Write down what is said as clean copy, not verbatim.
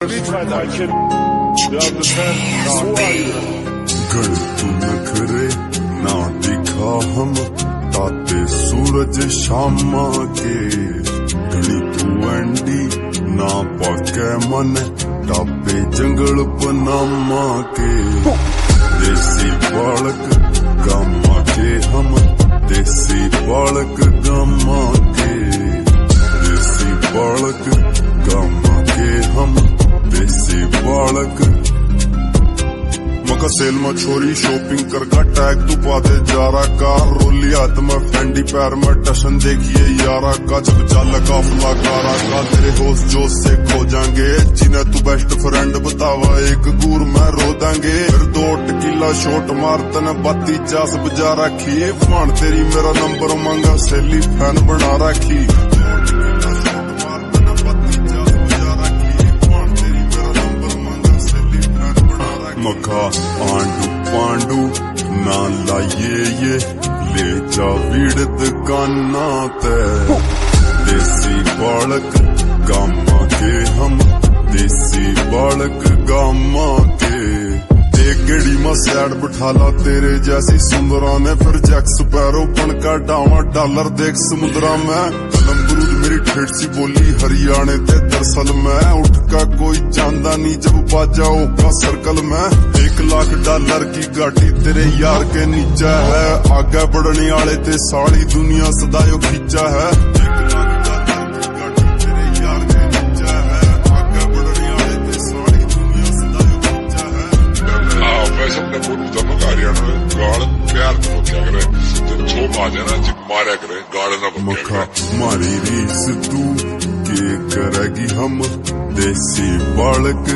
गणित नखरे ना दिखा हम ताते सूरज शामा के गणित एंडी ना पाके मन टापे जंगल पनामा के देसी बालक गामा के हम देसी बालक गामा के देसी बालक गामा के हम देसी बालक मका सेल में छोरी शॉपिंग करका टैग तू पाते जारा का रोली हाथ में फेंडी पैर में टशन देखिए यारा का जब चल काफला कारा का तेरे होश जोश से खो जाएंगे जिन्हें तू बेस्ट फ्रेंड बतावा एक गुर में रो देंगे फिर 2 टकीला शॉट मार तने बाती चास बजा रखी फान तेरी मेरा नंबर मांगा सहेली फैन बना रखी मखा आंडू पांडू ना लाइए ये ले जा विड़त काना ते देसी बालक गामा के हम देसी बालक गामा के गेड़ी में सैड बिठाला तेरे जैसी सुंदरा ने फिर जैक्स पैरो पन का डावा डॉलर देख समुद्रा में कलम बुरूद मेरी ठेठ सी बोली हरियाणे ते दरअसल में उठ का कोई चांदा नहीं जब बाजाओ का सर्कल में $1 लाख की गाड़ी तेरे यार के नीचा है आगे बढ़ने वाले ते सारी दुनिया सदायो खींचा है मखा मारी रीस तू के करेगी हम देसी बालक